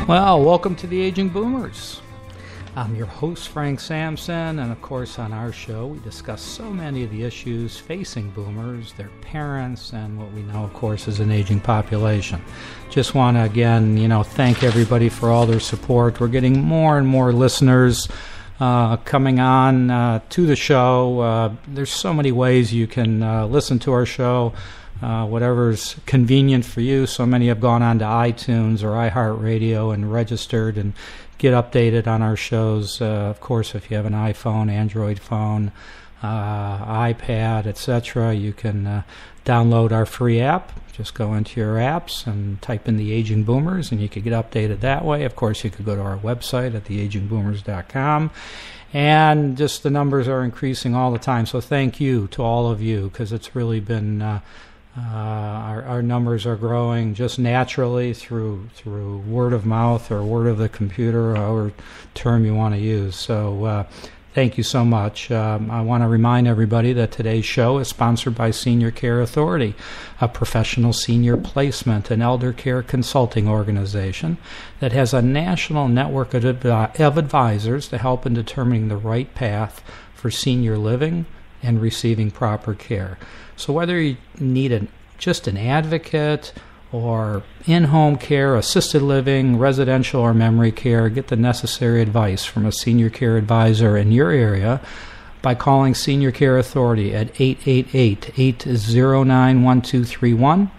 Well, welcome to the Aging Boomers. I'm your host, Frank Sampson, and of course on our show we discuss so many of the issues facing boomers, their parents, and what we know, of course, is an aging population. Just want to, again, thank everybody for all their support. We're getting more and more listeners coming on to the show. There's so many ways you can listen to our show. Whatever's convenient for you. So many have gone on to iTunes or iHeartRadio and registered and get updated on our shows. Of course, if you have an iPhone, Android phone, iPad, etc., you can download our free app. Just go into your apps and type in The Aging Boomers, and you can get updated that way. Of course, you could go to our website at theagingboomers.com. And just the numbers are increasing all the time. So thank you to all of you, because it's really been... Our numbers are growing just naturally through word of mouth or word of the computer, however term you want to use. So thank you so much. I want to remind everybody that today's show is sponsored by Senior Care Authority, a professional senior placement and elder care consulting organization that has a national network of advisors to help in determining the right path for senior living and receiving proper care. So whether you need just an advocate or in-home care, assisted living, residential or memory care, get the necessary advice from a senior care advisor in your area by calling Senior Care Authority at 888-809-1231,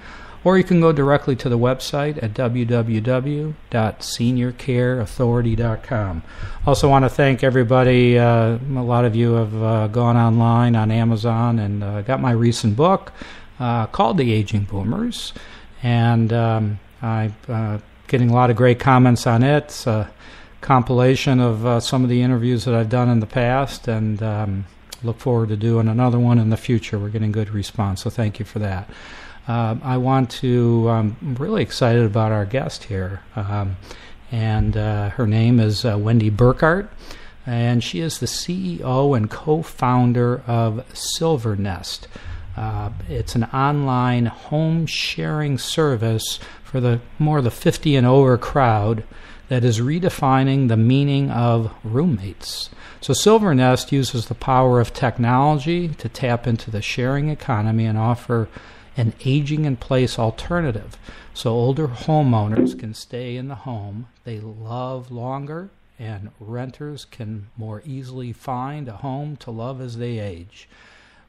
or you can go directly to the website at www.seniorcareauthority.com. Also want to thank everybody. A lot of you have gone online on Amazon and got my recent book called The Aging Boomers. And I'm getting a lot of great comments on it. It's a compilation of some of the interviews that I've done in the past, and look forward to doing another one in the future. We're getting good response, so thank you for that. I'm really excited about our guest here, and her name is Wendy Burkhart, and she is the CEO and co-founder of Silvernest. It's an online home sharing service for the 50 and over crowd that is redefining the meaning of roommates. So Silvernest uses the power of technology to tap into the sharing economy and offer an aging-in-place alternative, so older homeowners can stay in the home they love longer, and renters can more easily find a home to love as they age.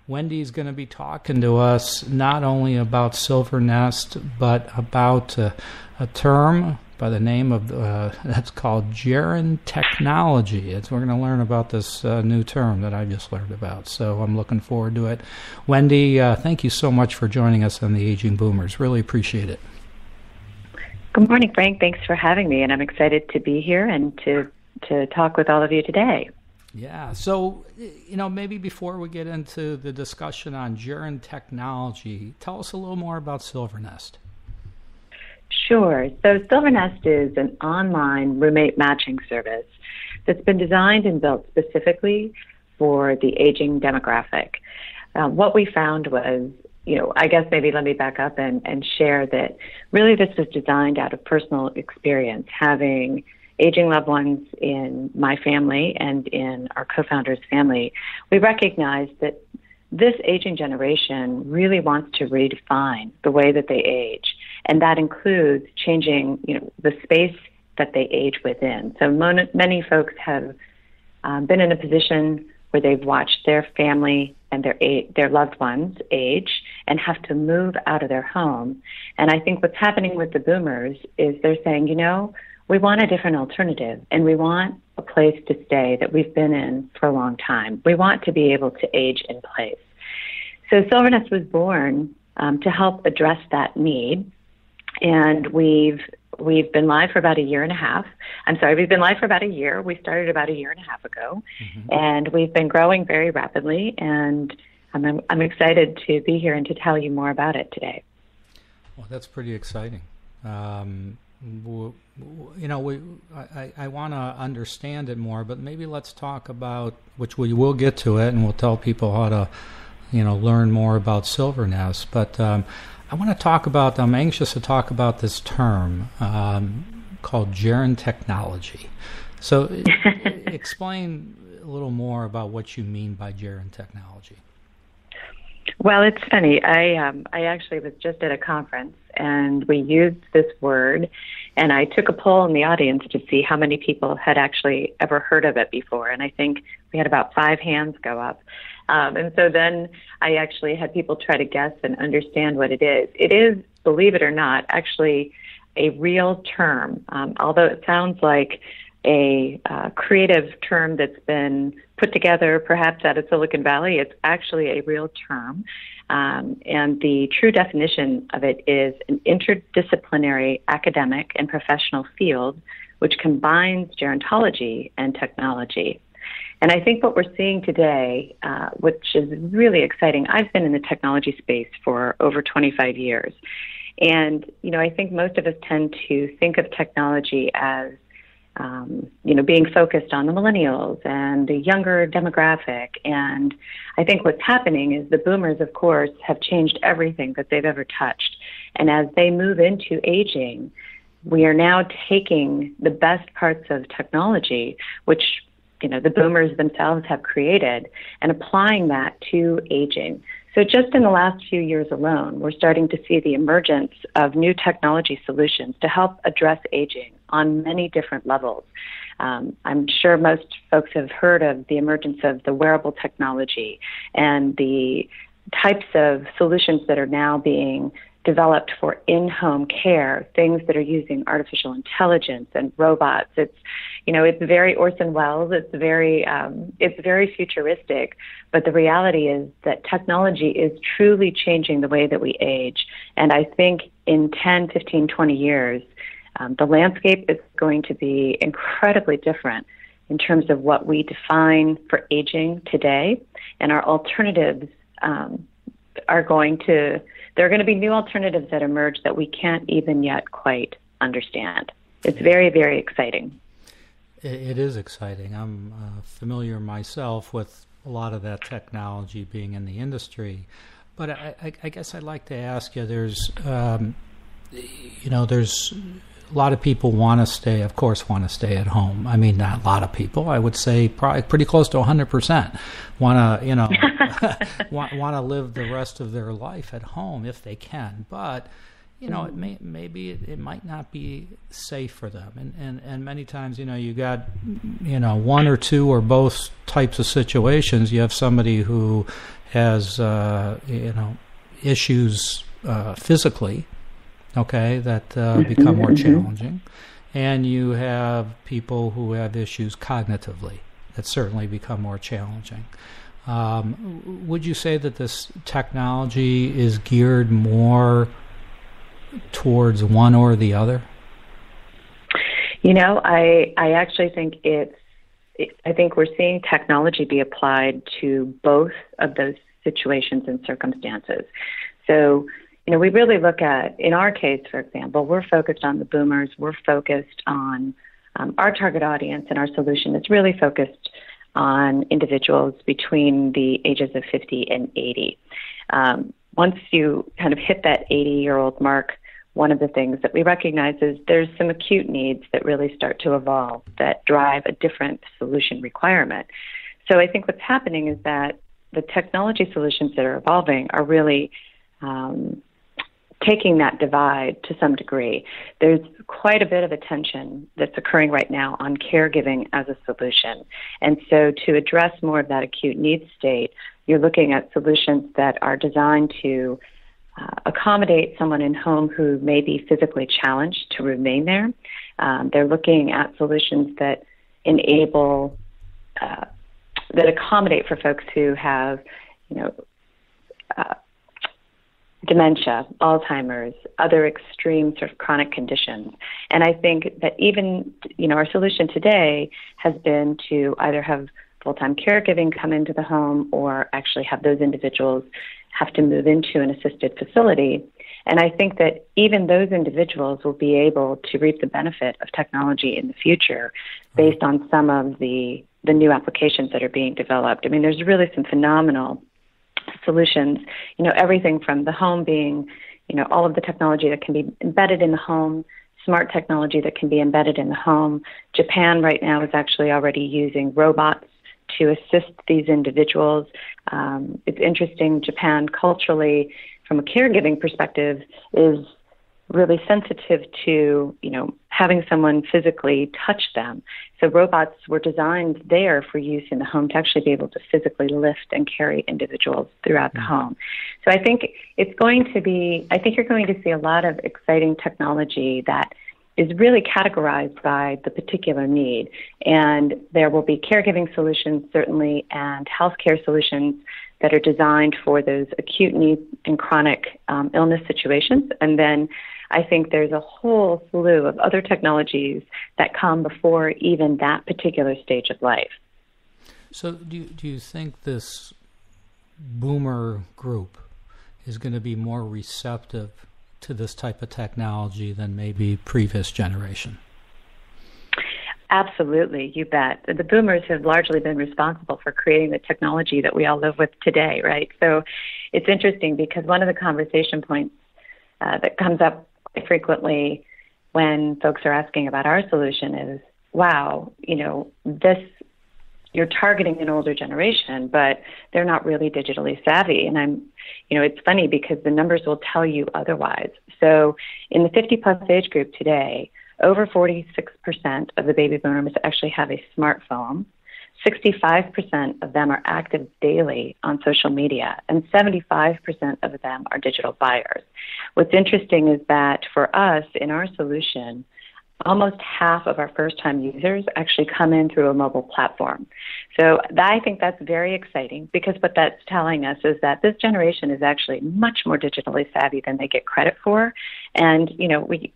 Wendy's going to be talking to us not only about Silvernest, but about a term by the name of that's called Gerontechnology. We're going to learn about this new term that I just learned about, so I'm looking forward to it. Wendy, thank you so much for joining us on the Aging Boomers. Really appreciate it. Good morning, Frank. Thanks for having me, and I'm excited to be here and to talk with all of you today. Yeah, so, maybe before we get into the discussion on Gerontechnology, tell us a little more about Silvernest. Sure. So Silvernest is an online roommate matching service that's been designed and built specifically for the aging demographic. What we found was, I guess maybe let me back up and share that really this was designed out of personal experience, having aging loved ones in my family and in our co-founder's family. We recognized that this aging generation really wants to redefine the way that they age, and that includes changing, the space that they age within. So many folks have been in a position where they've watched their family and their loved ones age and have to move out of their home. And I think what's happening with the boomers is they're saying, we want a different alternative, and we want a place to stay that we've been in for a long time. We want to be able to age in place. So Silvernest was born to help address that need, and we've been live for about a year and a half. We've been live for about a year. We started about a year and a half ago, and we've been growing very rapidly, and I'm excited to be here and to tell you more about it today. Well, that's pretty exciting. I want to understand it more, but maybe let's talk about, which we will get to it, and we'll tell people how to, learn more about Silvernest. But I want to talk about, I'm anxious to talk about this term, called Gerontechnology. So explain a little more about what you mean by Gerontechnology. Well, it's funny. I actually was just at a conference, and we used this word, and I took a poll in the audience to see how many people had actually ever heard of it before, and I think we had about 5 hands go up. And so then I actually had people try to guess and understand what it is. It is, believe it or not, actually a real term, although it sounds like a creative term that's been put together perhaps out of Silicon Valley. It's actually a real term. And the true definition of it is an interdisciplinary academic and professional field which combines gerontology and technology. And I think what we're seeing today, which is really exciting, I've been in the technology space for over 25 years. And, I think most of us tend to think of technology as being focused on the millennials and the younger demographic. And I think what's happening is the boomers, of course, have changed everything that they've ever touched. And as they move into aging, we are now taking the best parts of technology, which, the boomers themselves have created, and applying that to aging. So just in the last few years alone, we're starting to see the emergence of new technology solutions to help address aging on many different levels. I'm sure most folks have heard of the emergence of the wearable technology and the types of solutions that are now being developed for in-home care, things that are using artificial intelligence and robots. It's very Orson Welles. It's very futuristic. But the reality is that technology is truly changing the way that we age. And I think in 10, 15, 20 years, the landscape is going to be incredibly different in terms of what we define for aging today. And our alternatives there are going to be new alternatives that emerge that we can't even yet quite understand. It's very, very exciting. It is exciting. I'm familiar myself with a lot of that technology being in the industry. But I guess I'd like to ask you, there's a lot of people want to stay at home. I mean, not a lot of people. I would say probably pretty close to 100% want to live the rest of their life at home if they can. But it might not be safe for them. And many times, you got one or two or both types of situations. You have somebody who has issues physically. Okay, that become more challenging. And you have people who have issues cognitively that certainly become more challenging. Would you say that this technology is geared more towards one or the other? I actually think I think we're seeing technology be applied to both of those situations and circumstances. So, we really look at, in our case, for example, we're focused on the boomers. We're focused on our target audience, and our solution is really focused on individuals between the ages of 50 and 80. Once you kind of hit that 80-year-old mark, one of the things that we recognize is there's some acute needs that really start to evolve that drive a different solution requirement. So I think what's happening is that the technology solutions that are evolving are really taking that divide to some degree. There's quite a bit of attention that's occurring right now on caregiving as a solution. And so to address more of that acute needs state, you're looking at solutions that are designed to accommodate someone in home who may be physically challenged to remain there. They're looking at solutions that enable, that accommodate for folks who have, dementia, Alzheimer's, other extreme sort of chronic conditions. And I think that even, our solution today has been to either have full-time caregiving come into the home or actually have those individuals have to move into an assisted facility. And I think that even those individuals will be able to reap the benefit of technology in the future based on some of the new applications that are being developed. I mean, there's really some phenomenal solutions, everything from the home being, all of the technology that can be embedded in the home smart technology that can be embedded in the home. Japan right now is actually already using robots to assist these individuals. It's interesting, Japan culturally, from a caregiving perspective, is really sensitive to, having someone physically touch them. So robots were designed there for use in the home to actually be able to physically lift and carry individuals throughout the home. So I think you're going to see a lot of exciting technology that is really categorized by the particular need. And there will be caregiving solutions, certainly, and healthcare solutions that are designed for those acute needs and chronic illness situations. And then I think there's a whole slew of other technologies that come before even that particular stage of life. So do you think this boomer group is going to be more receptive to this type of technology than maybe previous generation? Absolutely, you bet. The boomers have largely been responsible for creating the technology that we all live with today, right? So it's interesting because one of the conversation points that comes up quite frequently when folks are asking about our solution is, wow, you're targeting an older generation, but they're not really digitally savvy. And it's funny because the numbers will tell you otherwise. So in the 50-plus age group today, over 46% of the baby boomers actually have a smartphone. 65% of them are active daily on social media, and 75% of them are digital buyers. What's interesting is that for us, in our solution, almost half of our first-time users actually come in through a mobile platform. So I think that's very exciting because what that's telling us is that this generation is actually much more digitally savvy than they get credit for. And,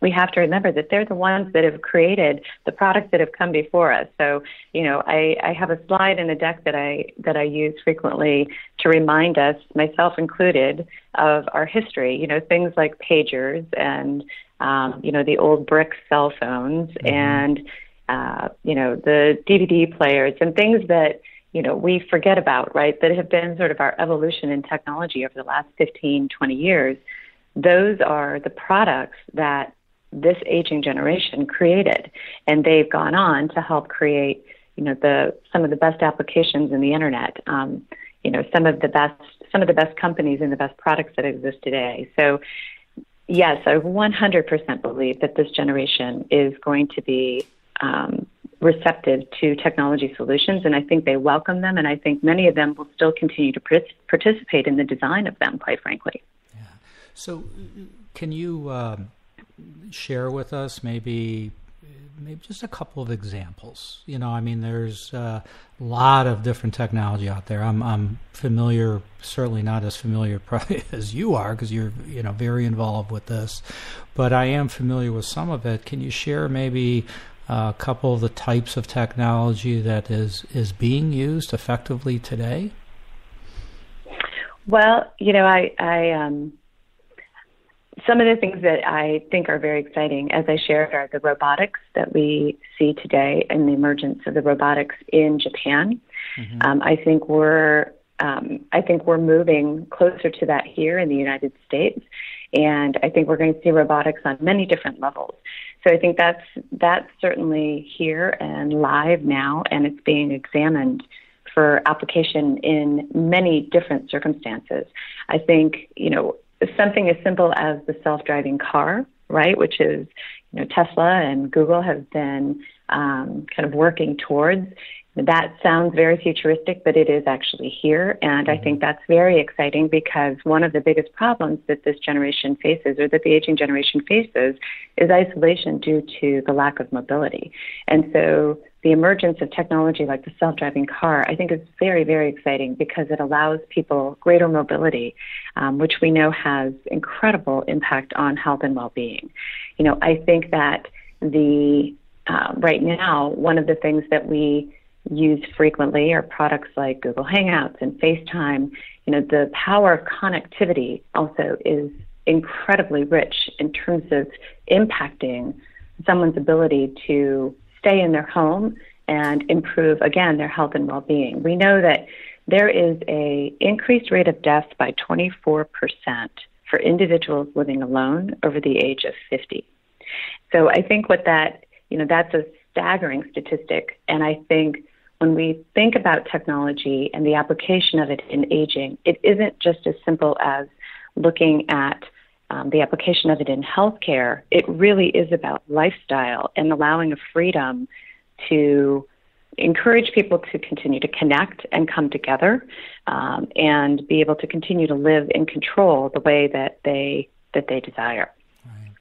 we have to remember that they're the ones that have created the products that have come before us. So, I have a slide in the deck that I use frequently to remind us, myself included, of our history, things like pagers and the old brick cell phones and, the DVD players and things that, we forget about, right, that have been sort of our evolution in technology over the last 15, 20 years. Those are the products that this aging generation created, and they've gone on to help create, some of the best applications in the internet, some of the best companies and the best products that exist today. So, yes, I 100% believe that this generation is going to be receptive to technology solutions, and I think they welcome them, and I think many of them will still continue to participate in the design of them, quite frankly. Yeah. So can you share with us maybe just a couple of examples? There's a lot of different technology out there. I'm familiar, certainly not as familiar probably as you are because you're very involved with this, but I am familiar with some of it. Can you share maybe a couple of the types of technology that is being used effectively today? Well, some of the things that I think are very exciting, as I shared, are the robotics that we see today and the emergence of the robotics in Japan. Mm-hmm. I think we're moving closer to that here in the United States, and I think we're going to see robotics on many different levels. So I think that's certainly here and live now, and it's being examined for application in many different circumstances. I think, something as simple as the self-driving car, right, which is, Tesla and Google have been kind of working towards. That sounds very futuristic, but it is actually here. And I think that's very exciting because one of the biggest problems that this generation faces, or that the aging generation faces, is isolation due to the lack of mobility. And so the emergence of technology like the self-driving car, I think is very, very exciting because it allows people greater mobility, which we know has incredible impact on health and well-being. I think that right now, one of the things that we use frequently are products like Google Hangouts and FaceTime. The power of connectivity also is incredibly rich in terms of impacting someone's ability to stay in their home and improve, again, their health and well-being. We know that there is an increased rate of death by 24% for individuals living alone over the age of 50. So I think that's a staggering statistic. And I think when we think about technology and the application of it in aging, it isn't just as simple as looking at the application of it in healthcare. It really is about lifestyle and allowing a freedom to encourage people to continue to connect and come together, and be able to continue to live in control the way that they desire. Right.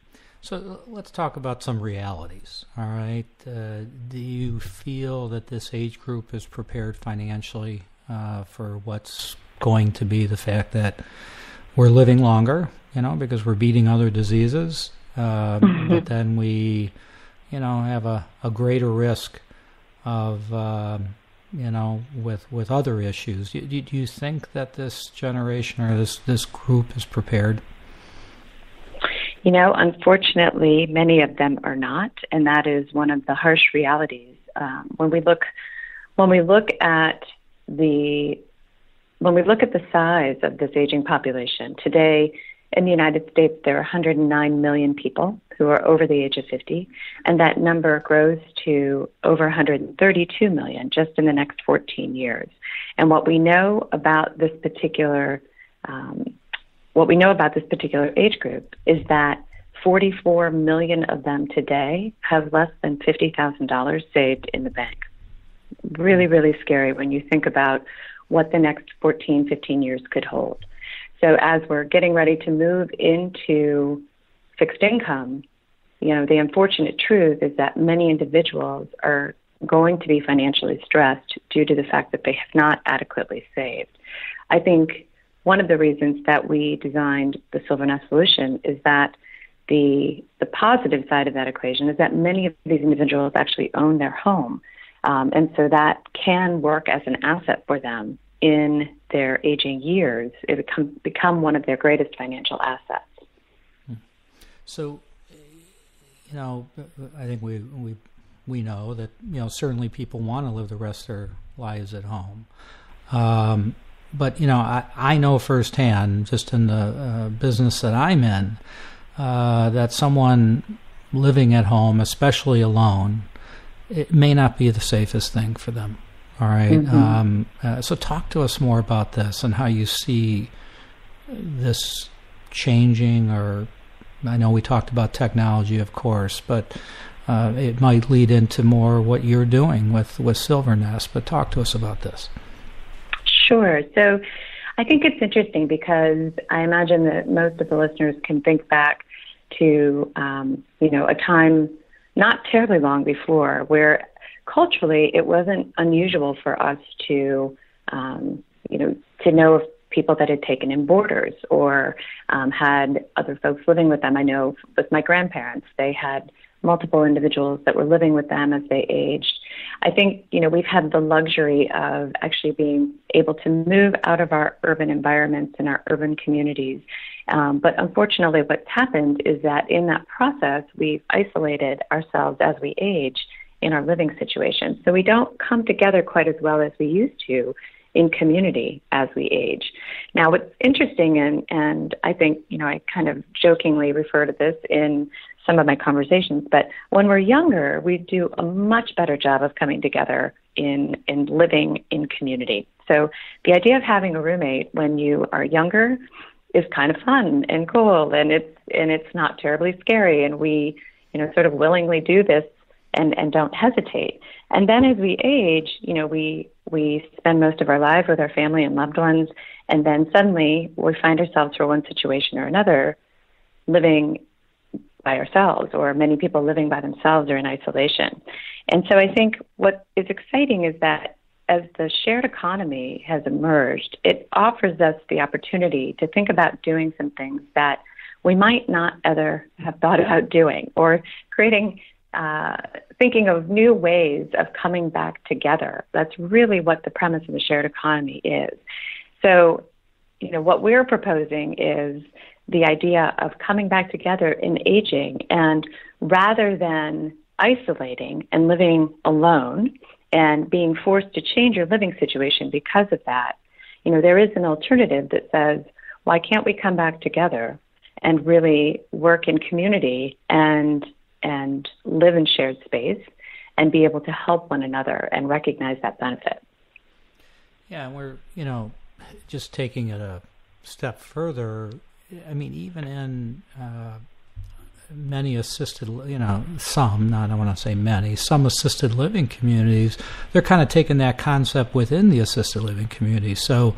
So let's talk about some realities. All right. Do you feel that this age group is prepared financially for what's going to be the fact that we're living longer, because we're beating other diseases, but then we, have a greater risk of, with other issues. Do you think that this generation or this group is prepared? Unfortunately, many of them are not, and that is one of the harsh realities. When we look at the size of this aging population today in the United States, there are 109 million people who are over the age of 50, and that number grows to over 132 million just in the next 14 years. And what we know about this particular age group is that 44 million of them today have less than $50,000 saved in the bank. Really, really scary when you think about what the next 14, 15 years could hold. So as we're getting ready to move into fixed income, the unfortunate truth is that many individuals are going to be financially stressed due to the fact that they have not adequately saved. I think one of the reasons that we designed the Silver Nest solution is that the positive side of that equation is that many of these individuals actually own their home. And so that can work as an asset for them in their aging years. It become one of their greatest financial assets. So, I think we know that, certainly people want to live the rest of their lives at home. But, I know firsthand, just in the business that I'm in, that someone living at home, especially alone, it may not be the safest thing for them. All right. Mm-hmm. So talk to us more about this and how you see this changing, or I know we talked about technology, of course, but it might lead into more what you're doing with Silver Nest. But talk to us about this. Sure. So I think it's interesting because I imagine that most of the listeners can think back to, a time not terribly long before where culturally it wasn't unusual for us to know of people that had taken in boarders or had other folks living with them. I know with my grandparents, they had multiple individuals that were living with them as they aged. I think, we've had the luxury of actually being able to move out of our urban environments and our urban communities. But unfortunately, what's happened is that in that process, we've isolated ourselves as we age in our living situations. So we don't come together quite as well as we used to in community as we age. Now, what's interesting, and I think, I kind of jokingly refer to this in some of my conversations, but when we're younger, we do a much better job of coming together in living in community. So the idea of having a roommate when you are younger is kind of fun and cool, and it's not terribly scary, and we, sort of willingly do this and don't hesitate. And then as we age, we spend most of our lives with our family and loved ones, and then suddenly we find ourselves, for one situation or another, living by ourselves, or many people living by themselves or in isolation. And so I think what is exciting is that as the shared economy has emerged, it offers us the opportunity to think about doing some things that we might not ever have thought about doing, or thinking of new ways of coming back together. That's really what the premise of the shared economy is. So, what we're proposing is the idea of coming back together in aging, and rather than isolating and living alone and being forced to change your living situation because of that, there is an alternative that says, why can't we come back together and really work in community and and live in shared space and be able to help one another and recognize that benefit. Yeah, and we're, just taking it a step further. I mean, even in many assisted, some, not I want to say many, some assisted living communities, they're kind of taking that concept within the assisted living community. So,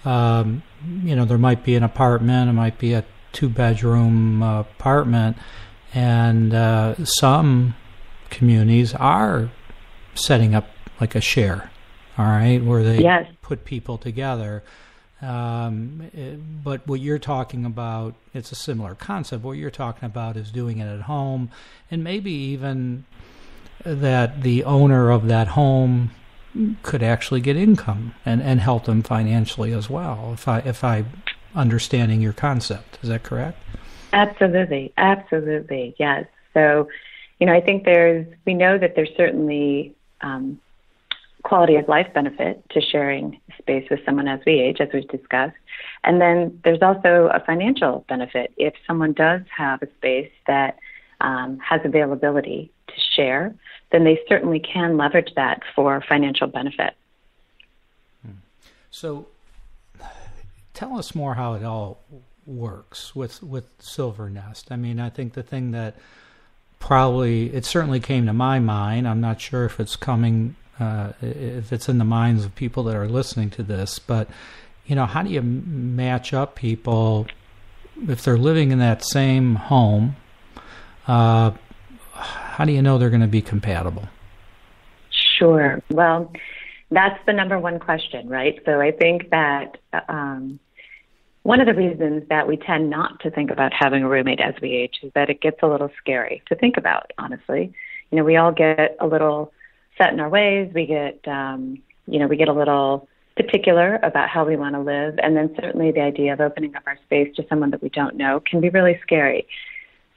there might be an apartment, it might be a 2-bedroom apartment, and some communities are setting up like a share, all right, where they put people together. But what you're talking about, it's a similar concept. What you're talking about is doing it at home, and maybe even that the owner of that home could actually get income and help them financially as well, if I understanding your concept. Is that correct? Absolutely. Yes. So, I think we know that there's certainly quality of life benefit to sharing space with someone as we age, as we've discussed. And then there's also a financial benefit. If someone does have a space that has availability to share, then they certainly can leverage that for financial benefit. So tell us more how it all works with Silver Nest. I mean, I think the thing that it certainly came to my mind, I'm not sure if it's coming, if it's in the minds of people that are listening to this, but, how do you match up people if they're living in that same home? How do you know they're going to be compatible? Sure. Well, that's the number one question, right? So I think that one of the reasons that we tend not to think about having a roommate as we age is that it gets a little scary to think about, honestly. We all get a little set in our ways. We get, we get a little particular about how we want to live. And then certainly the idea of opening up our space to someone that we don't know can be really scary.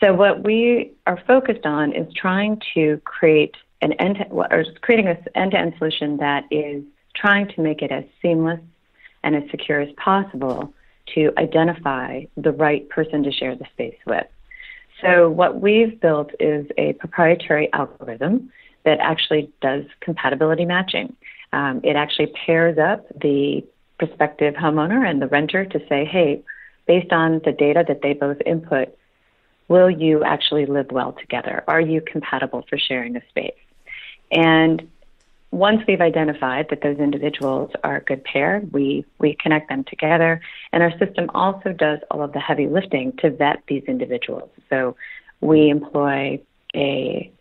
So what we are focused on is trying to creating an end-to-end solution that is trying to make it as seamless and as secure as possible to identify the right person to share the space with. So what we've built is a proprietary algorithm that actually does compatibility matching. It actually pairs up the prospective homeowner and the renter to say, hey, based on the data that they both input, will you actually live well together? Are you compatible for sharing a space? And once we've identified that those individuals are a good pair, we connect them together. And our system also does all of the heavy lifting to vet these individuals. So we employ a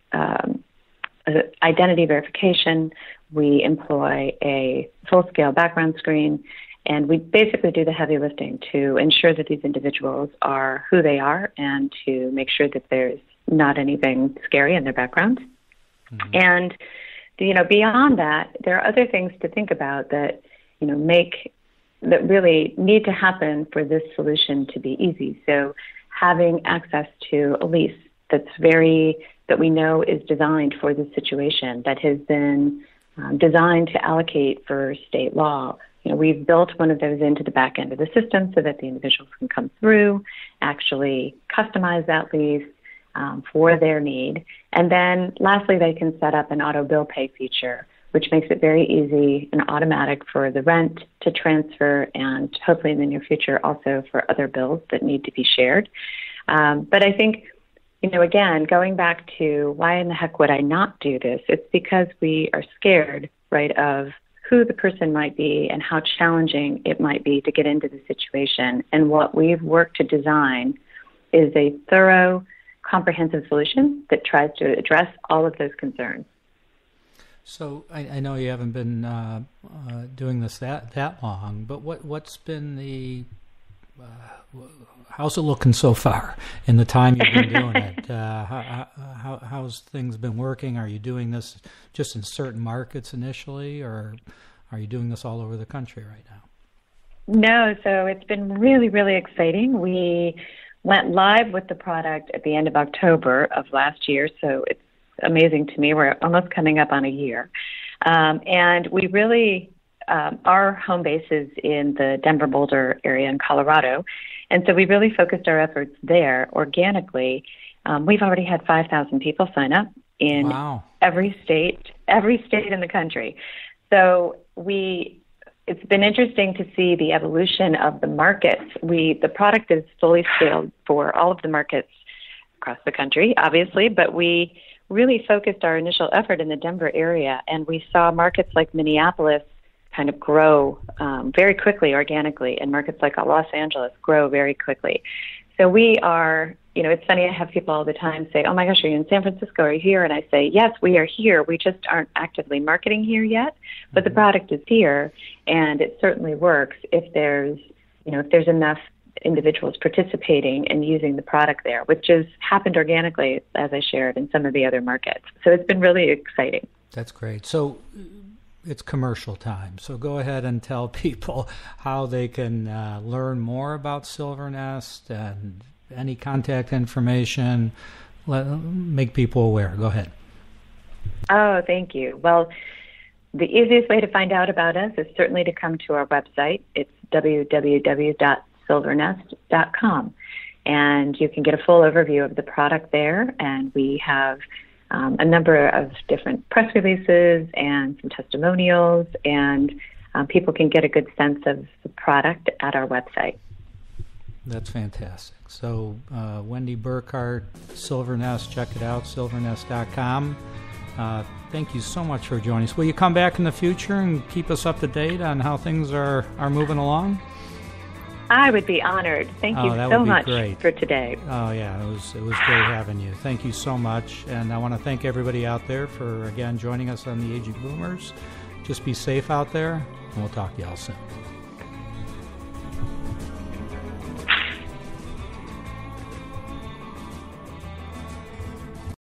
identity verification. We employ a full-scale background screen. And we basically do the heavy lifting to ensure that these individuals are who they are and to make sure that there's not anything scary in their background. Mm-hmm. And beyond that, there are other things to think about that, that really need to happen for this solution to be easy. So having access to a lease that we know is designed for this situation, that has been designed to allocate for state law. We've built one of those into the back end of the system so that the individuals can come through, actually customize that lease for their need. And then lastly, they can set up an auto bill pay feature, which makes it very easy and automatic for the rent to transfer and hopefully in the near future also for other bills that need to be shared. But I think, again, going back to why in the heck would I not do this? It's because we are scared, right, of who the person might be and how challenging it might be to get into the situation. And what we've worked to design is a thorough, comprehensive solution that tries to address all of those concerns. So I know you haven't been doing this that long, but what's been the how's it looking so far in the time you've been doing it? How's things been working? Are you doing this just in certain markets initially, or are you doing this all over the country right now? No, so it's been really, really exciting. We went live with the product at the end of October of last year, so it's amazing to me. We're almost coming up on a year. And we really, our home base is in the Denver-Boulder area in Colorado, and so we really focused our efforts there organically We've already had 5,000 people sign up in Wow. every state in the country. So it's been interesting to see the evolution of the markets. The product is fully scaled for all of the markets across the country, obviously, but we really focused our initial effort in the Denver area, and we saw markets like Minneapolis kind of grow very quickly organically, and markets like Los Angeles grow very quickly. So we are, it's funny, I have people all the time say, oh my gosh, are you in San Francisco? Are you here? And I say, yes, we are here. We just aren't actively marketing here yet, but the product is here, and it certainly works if there's enough individuals participating and using the product there, which has happened organically, as I shared, in some of the other markets. So it's been really exciting. That's great. So it's commercial time. So go ahead and tell people how they can learn more about Silvernest and any contact information. Make people aware. Go ahead. Oh, thank you. Well, the easiest way to find out about us is certainly to come to our website. It's www.silvernest.com. And you can get a full overview of the product there. And we have a number of different press releases and some testimonials, and people can get a good sense of the product at our website. That's fantastic. So Wendy Burkhart, Silvernest, check it out, silvernest.com. Thank you so much for joining us. Will you come back in the future and keep us up to date on how things are moving along? I would be honored. Thank you so much for today. Oh, yeah, it was great having you. Thank you so much. And I want to thank everybody out there for, again, joining us on the Aging Boomers. Just be safe out there, and we'll talk to you all soon.